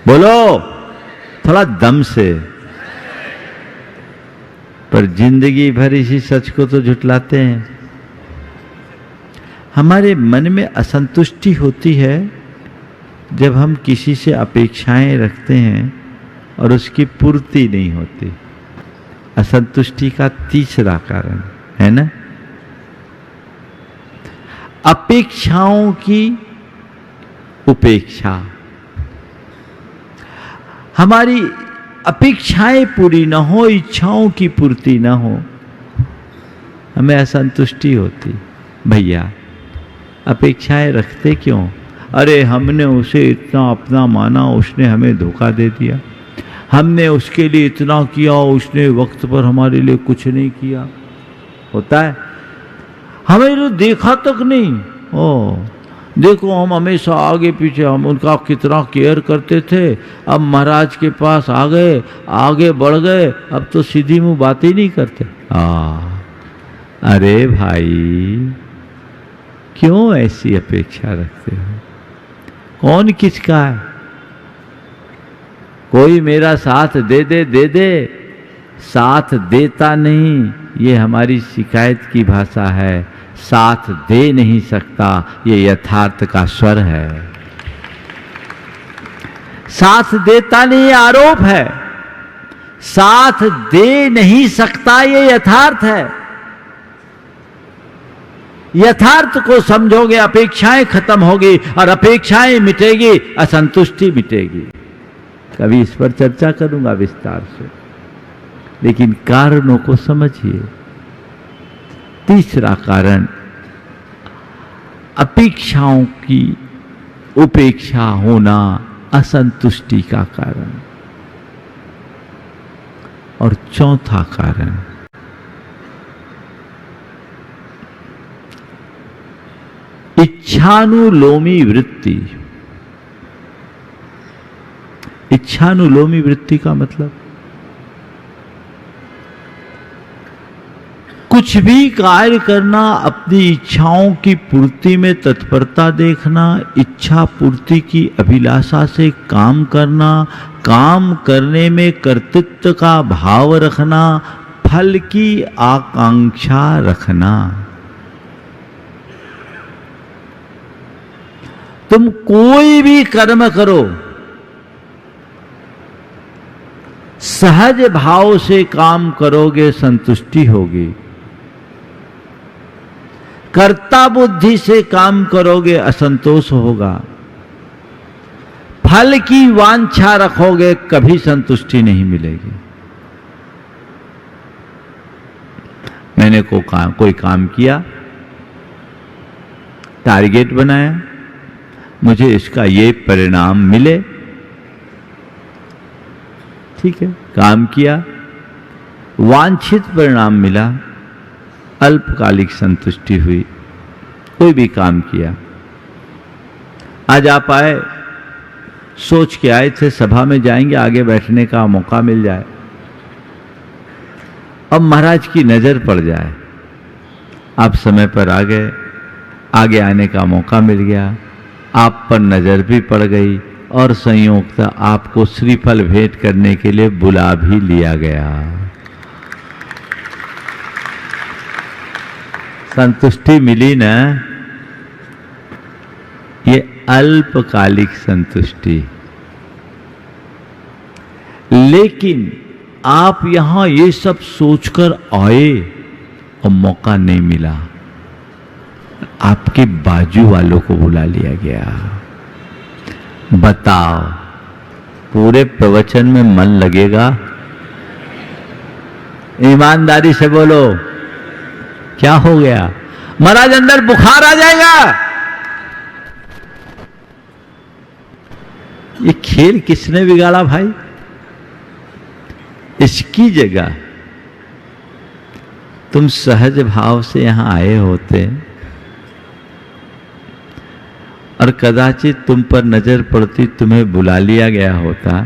बोलो थोड़ा दम से। पर जिंदगी भर इसी सच को तो झुठलाते हैं। हमारे मन में असंतुष्टि होती है जब हम किसी से अपेक्षाएं रखते हैं और उसकी पूर्ति नहीं होती। असंतुष्टि का तीसरा कारण है ना, अपेक्षाओं की उपेक्षा। हमारी अपेक्षाएं पूरी न हो, इच्छाओं की पूर्ति न हो, हमें असंतुष्टि होती। भैया अपेक्षाएं रखते क्यों? अरे हमने उसे इतना अपना माना, उसने हमें धोखा दे दिया। हमने उसके लिए इतना किया, उसने वक्त पर हमारे लिए कुछ नहीं किया। होता है, हमें तो देखा तक नहीं। ओ देखो, हम हमेशा आगे पीछे, हम उनका कितना केयर करते थे। अब महाराज के पास आ गए, आगे बढ़ गए, अब तो सीधी मुंह बात ही नहीं करते। अरे भाई क्यों ऐसी अपेक्षा रखते हो? कौन किसका है? कोई मेरा साथ दे दे, साथ देता नहीं, ये हमारी शिकायत की भाषा है। साथ दे नहीं सकता, ये यथार्थ का स्वर है। साथ देता नहीं, आरोप है। साथ दे नहीं सकता, ये यथार्थ है। यथार्थ को समझोगे, अपेक्षाएं खत्म होगी, और अपेक्षाएं मिटेगी, असंतुष्टि मिटेगी। कभी इस पर चर्चा करूंगा विस्तार से, लेकिन कारणों को समझिए। तीसरा कारण अपेक्षाओं की उपेक्षा होना, असंतुष्टि का कारण। और चौथा कारण इच्छानुलोमी वृत्ति। इच्छानुलोमी वृत्ति का मतलब कुछ भी कार्य करना, अपनी इच्छाओं की पूर्ति में तत्परता देखना, इच्छा पूर्ति की अभिलाषा से काम करना, काम करने में कर्तृत्व का भाव रखना, फल की आकांक्षा रखना। तुम कोई भी कर्म करो, सहज भाव से काम करोगे, संतुष्टि होगी। कर्ता बुद्धि से काम करोगे, असंतोष होगा। फल की वांछा रखोगे, कभी संतुष्टि नहीं मिलेगी। मैंने कोई काम किया, टारगेट बनाया, मुझे इसका ये परिणाम मिले, ठीक है, काम किया, वांछित परिणाम मिला, अल्पकालिक संतुष्टि हुई, कोई भी काम किया। आज आप आए, सोच के आए थे सभा में जाएंगे, आगे बैठने का मौका मिल जाए, अब महाराज की नजर पड़ जाए, आप समय पर आ गए, आगे आने का मौका मिल गया, आप पर नजर भी पड़ गई और संयोगतः आपको श्रीफल भेंट करने के लिए बुला भी लिया गया। संतुष्टि मिली ना, ये अल्पकालिक संतुष्टि। लेकिन आप यहां ये सब सोचकर आए और मौका नहीं मिला, आपके बाजू वालों को बुला लिया गया। बताओ, पूरे प्रवचन में मन लगेगा? ईमानदारी से बोलो, क्या हो गया? महाराज अंदर बुखार आ जाएगा। ये खेल किसने बिगाड़ा भाई? इसकी जगह तुम सहज भाव से यहां आए होते और कदाचित तुम पर नजर पड़ती, तुम्हें बुला लिया गया होता,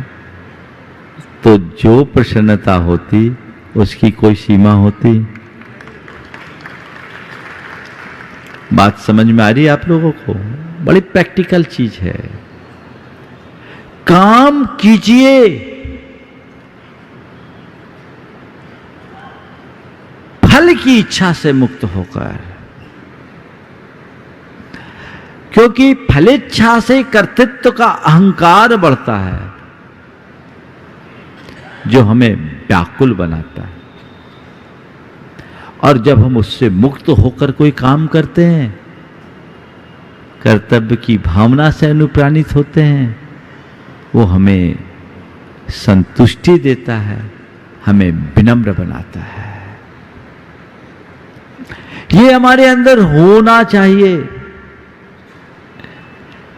तो जो प्रसन्नता होती उसकी कोई सीमा होती? बात समझ में आ रही है आप लोगों को? बड़ी प्रैक्टिकल चीज है। काम कीजिए, फल की इच्छा से मुक्त होकर, क्योंकि फलेच्छा से कर्तृत्व का अहंकार बढ़ता है जो हमें व्याकुल बनाता है। और जब हम उससे मुक्त होकर कोई काम करते हैं, कर्तव्य की भावना से अनुप्राणित होते हैं, वो हमें संतुष्टि देता है, हमें विनम्र बनाता है। ये हमारे अंदर होना चाहिए।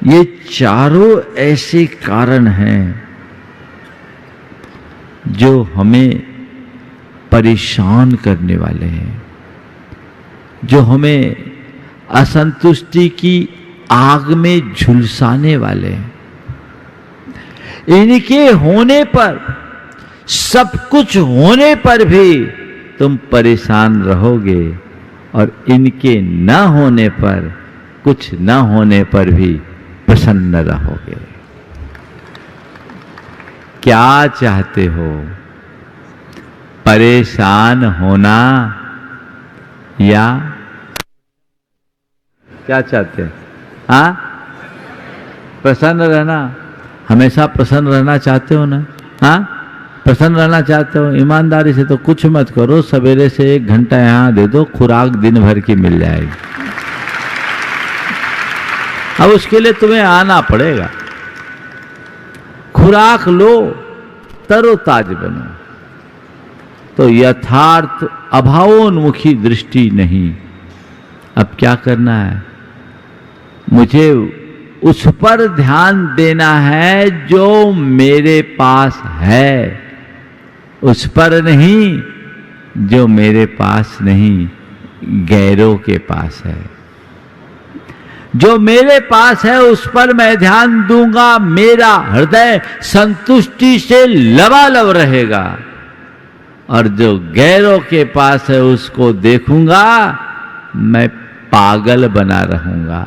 ये चारों ऐसे कारण हैं जो हमें परेशान करने वाले हैं, जो हमें असंतुष्टि की आग में झुलसाने वाले हैं। इनके होने पर, सब कुछ होने पर भी तुम परेशान रहोगे, और इनके न होने पर, कुछ न होने पर भी प्रसन्न रहोगे। क्या चाहते हो? परेशान होना या क्या चाहते हैं? हाँ, प्रसन्न रहना। हमेशा प्रसन्न रहना चाहते हो ना? हाँ, प्रसन्न रहना चाहते हो, ईमानदारी से तो कुछ मत करो, सवेरे से 1 घंटा यहां दे दो, खुराक दिन भर की मिल जाएगी। अब उसके लिए तुम्हें आना पड़ेगा, खुराक लो, तरोताज बनो। तो यथार्थ अभावोन्मुखी दृष्टि नहीं। अब क्या करना है? मुझे उस पर ध्यान देना है जो मेरे पास है, उस पर नहीं जो मेरे पास नहीं, गैरों के पास है। जो मेरे पास है उस पर मैं ध्यान दूंगा, मेरा हृदय संतुष्टि से लबालब रहेगा। और जो गैरों के पास है उसको देखूंगा, मैं पागल बना रहूंगा।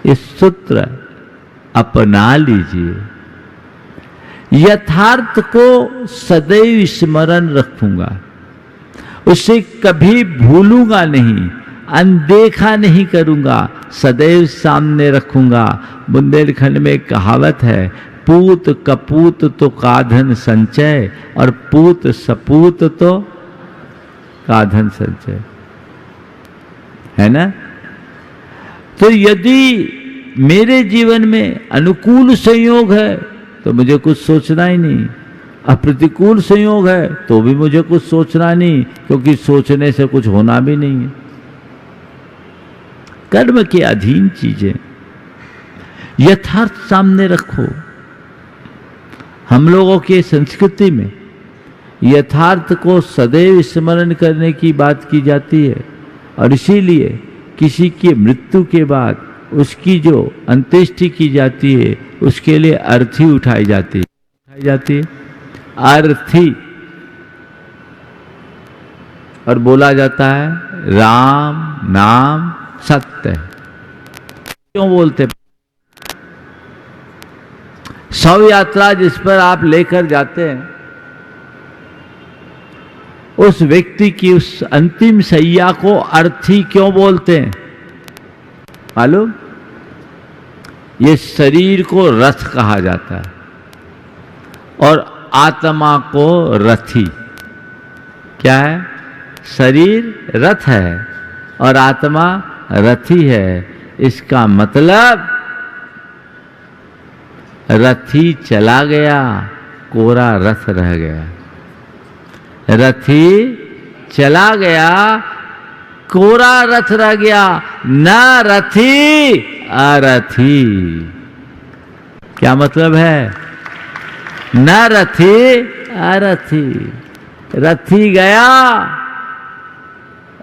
इस सूत्र अपना लीजिए। यथार्थ को सदैव स्मरण रखूंगा, उसे कभी भूलूंगा नहीं, अनदेखा नहीं करूंगा, सदैव सामने रखूंगा। बुंदेलखंड में एक कहावत है, पूत कपूत तो काधन संचय, और पूत सपूत तो काधन संचय, है ना? तो यदि मेरे जीवन में अनुकूल संयोग है तो मुझे कुछ सोचना ही नहीं, अप्रतिकूल संयोग है तो भी मुझे कुछ सोचना नहीं, क्योंकि सोचने से कुछ होना भी नहीं है। कर्म के अधीन चीजें। यथार्थ सामने रखो। हम लोगों की संस्कृति में यथार्थ को सदैव स्मरण करने की बात की जाती है, और इसीलिए किसी की मृत्यु के बाद उसकी जो अंत्येष्टि की जाती है उसके लिए अर्थी उठाई जाती है अर्थी, और बोला जाता है राम नाम सत्य है। क्यों बोलते? शव यात्रा जिस पर आप लेकर जाते हैं, उस व्यक्ति की उस अंतिम सैया को अर्थी क्यों बोलते हैं मालूम? ये शरीर को रथ कहा जाता है और आत्मा को रथी। क्या है? शरीर रथ है और आत्मा रथी है। इसका मतलब रथी चला गया, कोरा रथ रह गया। रथी चला गया, कोरा रथ रह गया। न रथी अरथी। क्या मतलब है? न रथी अरथी। रथी गया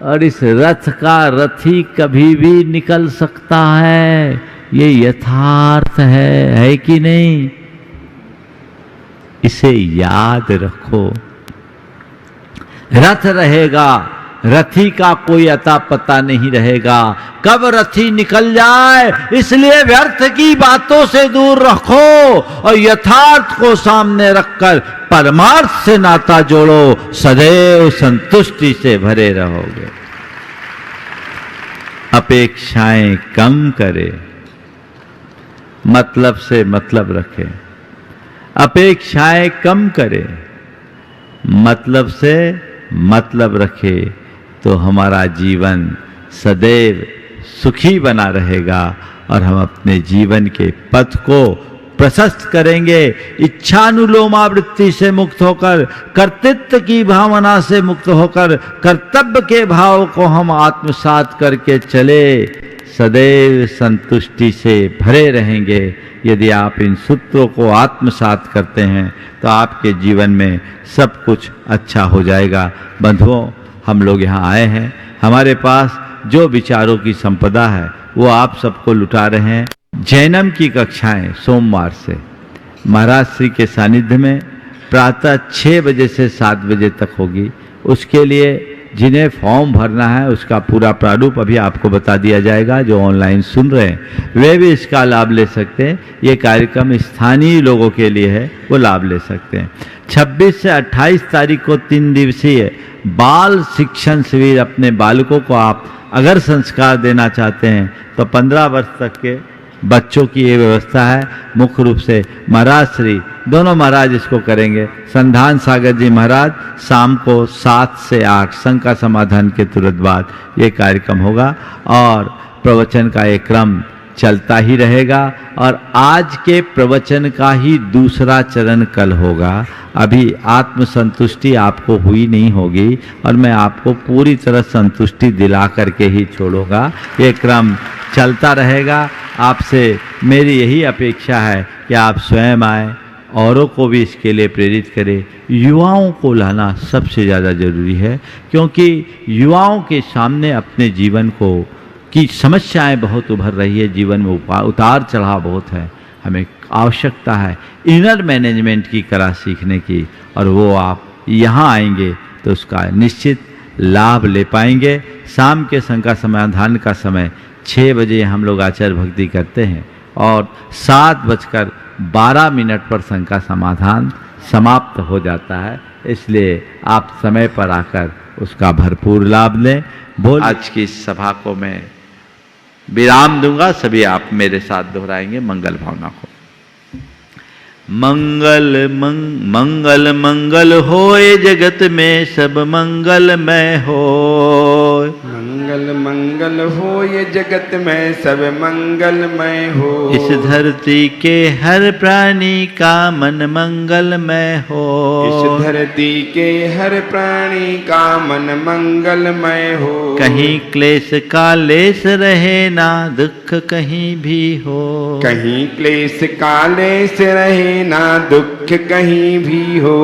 और इस रथ का रथी कभी भी निकल सकता है। ये यथार्थ है कि नहीं? इसे याद रखो। रथ रहेगा, रथी का कोई अता पता नहीं रहेगा। कब रथी निकल जाए, इसलिए व्यर्थ की बातों से दूर रखो और यथार्थ को सामने रखकर परमार्थ से नाता जोड़ो। सदैव संतुष्टि से भरे रहोगे। अपेक्षाएं कम करें, मतलब से मतलब रखें। अपेक्षाएं कम करें, मतलब से मतलब रखे, तो हमारा जीवन सदैव सुखी बना रहेगा और हम अपने जीवन के पथ को प्रशस्त करेंगे। इच्छानुलोमावृत्ति से मुक्त होकर, कर्तृत्व की भावना से मुक्त होकर, कर्तव्य के भाव को हम आत्मसात करके चले, सदैव संतुष्टि से भरे रहेंगे। यदि आप इन सूत्रों को आत्मसात करते हैं तो आपके जीवन में सब कुछ अच्छा हो जाएगा। बंधुओं, हम लोग यहाँ आए हैं, हमारे पास जो विचारों की संपदा है वो आप सबको लुटा रहे हैं। जैनम की कक्षाएं सोमवार से महाराज श्री के सानिध्य में प्रातः 6 बजे से 7 बजे तक होगी। उसके लिए जिन्हें फॉर्म भरना है उसका पूरा प्रारूप अभी आपको बता दिया जाएगा। जो ऑनलाइन सुन रहे हैं वे भी इसका लाभ ले सकते हैं। ये कार्यक्रम स्थानीय लोगों के लिए है, वो लाभ ले सकते हैं। 26 से 28 तारीख को 3 दिवसीय बाल शिक्षण शिविर, अपने बालकों को आप अगर संस्कार देना चाहते हैं तो 15 वर्ष तक के बच्चों की ये व्यवस्था है। मुख्य रूप से महाराज श्री, दोनों महाराज इसको करेंगे। संधान सागर जी महाराज शाम को 7 से 8 शंका समाधान के तुरंत बाद ये कार्यक्रम होगा और प्रवचन का एक क्रम चलता ही रहेगा। और आज के प्रवचन का ही दूसरा चरण कल होगा। अभी आत्मसंतुष्टि आपको हुई नहीं होगी और मैं आपको पूरी तरह संतुष्टि दिला करके ही छोड़ूंगा। ये क्रम चलता रहेगा। आपसे मेरी यही अपेक्षा है कि आप स्वयं आए, औरों को भी इसके लिए प्रेरित करें। युवाओं को लाना सबसे ज़्यादा जरूरी है, क्योंकि युवाओं के सामने अपने जीवन को की समस्याएं बहुत उभर रही है। जीवन में उतार चढ़ाव बहुत है। हमें आवश्यकता है इनर मैनेजमेंट की कला सीखने की, और वो आप यहाँ आएंगे तो उसका निश्चित लाभ ले पाएंगे। शाम के शंका समाधान का समय 6 बजे हम लोग आचार्य भक्ति करते हैं और 7:12 पर शंका समाधान समाप्त हो जाता है। इसलिए आप समय पर आकर उसका भरपूर लाभ लें। बोल आज की इस सभा को मैं विराम दूंगा। सभी आप मेरे साथ दोहराएंगे मंगल भावना को। मंगल मंगल होए जगत में सब मंगलमय हो। मंगल मंगल मंगल हो ये जगत में सब मंगलमय हो। इस धरती के हर प्राणी का मन मंगलमय हो। इस धरती के हर प्राणी का मन मंगलमय हो। कहीं क्लेश का लेस रहे ना दुख कहीं भी हो। कहीं क्लेश काले से रहे ना दुख कहीं भी हो।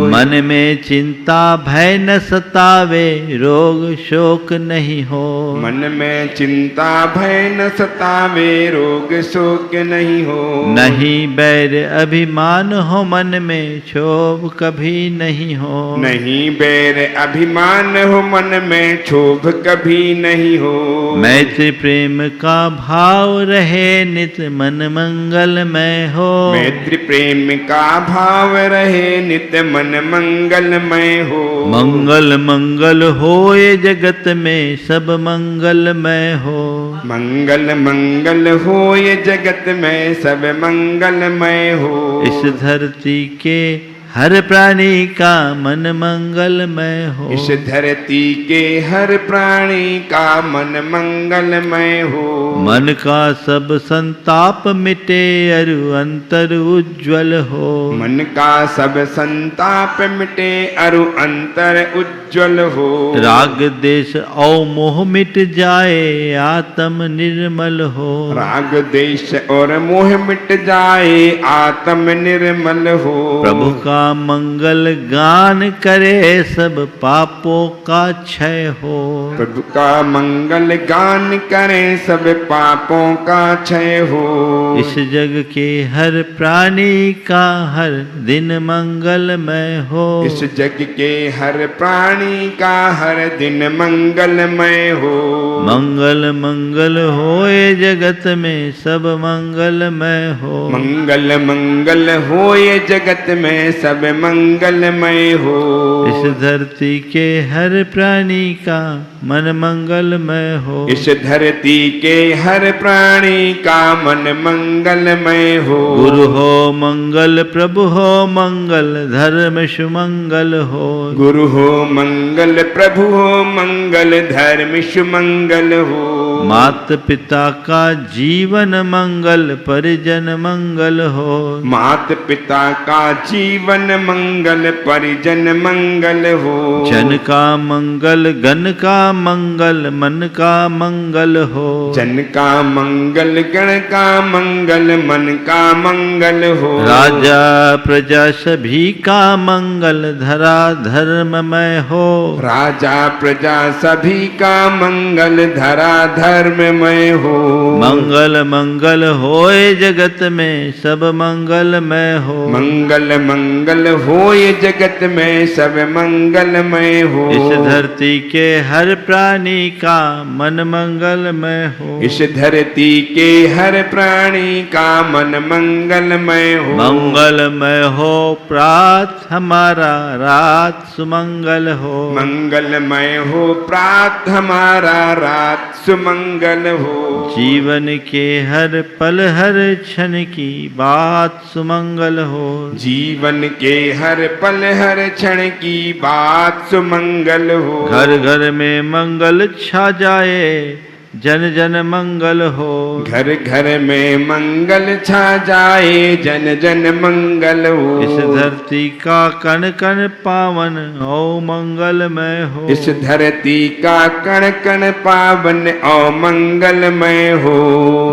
मन में चिंता भय न सतावे रोग शोक नहीं हो। मन में चिंता भय न सतावे रोग शोक नहीं हो। नहीं बैर अभिमान हो मन में क्षोभ कभी नहीं हो। नहीं बैर अभिमान हो मन में क्षोभ कभी नहीं हो। मैत्री प्रेम का भाव रहे नित मन मंगलमय हो। मैत्री प्रेम का भाव रहे नित मन मंगलमय हो। मंगल मंगल हो ये जगत में सब मंगलमय हो। मंगल मंगल हो ये जगत में सब मंगलमय हो। इस धरती के हर प्राणी का मन मंगलमय हो। इस धरती के हर प्राणी का मन मंगलमय हो। मन का सब संताप मिटे अरु अंतर उज्ज्वल हो। मन का सब संताप मिटे अरु अंतर उज्ज्वल हो। राग देश और मोह मिट जाए आत्म निर्मल हो। राग देश और मोह मिट जाए आत्म निर्मल हो। प्रभु का मंगल गान करे सब पापों का क्षय हो। प्रभु का मंगल गान करे सब पापों का क्षय हो। इस जग के हर प्राणी का हर दिन मंगलमय हो। इस जग के हर प्राणी का हर दिन मंगलमय हो। मंगल मंगल होए जगत में सब मंगलमय हो। मंगल मंगल हो ये जगत में सब मंगलमय हो। इस धरती के हर प्राणी का मन मंगलमय हो। इस धरती के हर प्राणी का मन मंगलमय हो। गुरु हो मंगल प्रभु हो मंगल धर्म सुमंगल हो। गुरु हो मंगल प्रभु हो मंगल धर्म सुमंगल हो। मात पिता का जीवन मंगल परिजन मंगल हो। मात पिता का जीवन मंगल परिजन मंगल हो। जन का मंगल गण का मंगल मन का मंगल हो। जन का मंगल गण का मंगल मन का मंगल हो। राजा प्रजा सभी का मंगल धरा धर्ममय हो। राजा प्रजा सभी का मंगल धरा धर्ममय हो। मंगल मंगल होए जगत में सब मंगलमय हो। मंगल मंगल हो ये जगत में सब मंगलमय हो। इस धरती के हर प्राणी का मन मंगलमय हो। इस धरती के हर प्राणी का मन मंगलमय हो। मंगलमय हो प्रात हमारा रात सुमंगल हो। मंगलमय हो प्रात हमारा रात सुमंगल हो। जीवन के हर पल हर क्षण की बात सुमंगल हो। जीवन के हर पल हर क्षण की बात सुमंगल हो। घर घर में मंगल छा जाए जन जन मंगल हो। घर घर में मंगल छा जाए जन जन मंगल हो। इस धरती का कण कण पावन ओ मंगलमय हो। इस धरती का कण कण पावन और मंगलमय हो।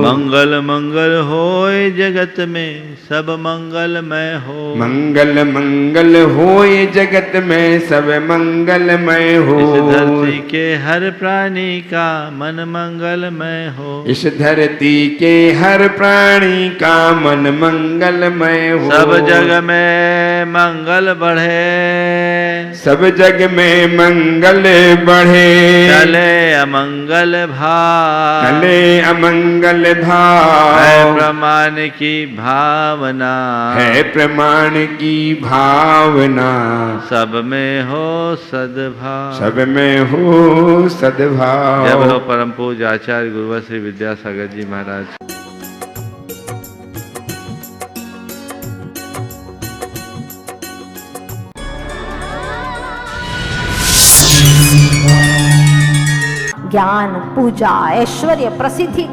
मंगल मंगल होए जगत में सब मंगलमय हो। मंगल मंगल हो ये जगत में सब मंगलमय हो। इस धरती के हर प्राणी का मन मंगलमय हो। इस धरती के हर प्राणी का मन मंगलमय हो। सब जग में मंगल बढ़े। सब जग में मंगल बढ़े। चले अमंगल भाव। चले अमंगल भाव। है प्रमाण की भावना। है प्रमाण की भावना। सब में हो सद्भाव। सब में हो सद्भाव। जय बोलो परम पूज्य आचार्य गुरुवर श्री विद्यासागर जी महाराज। ज्ञान, पूजा, ऐश्वर्य, प्रसिद्धि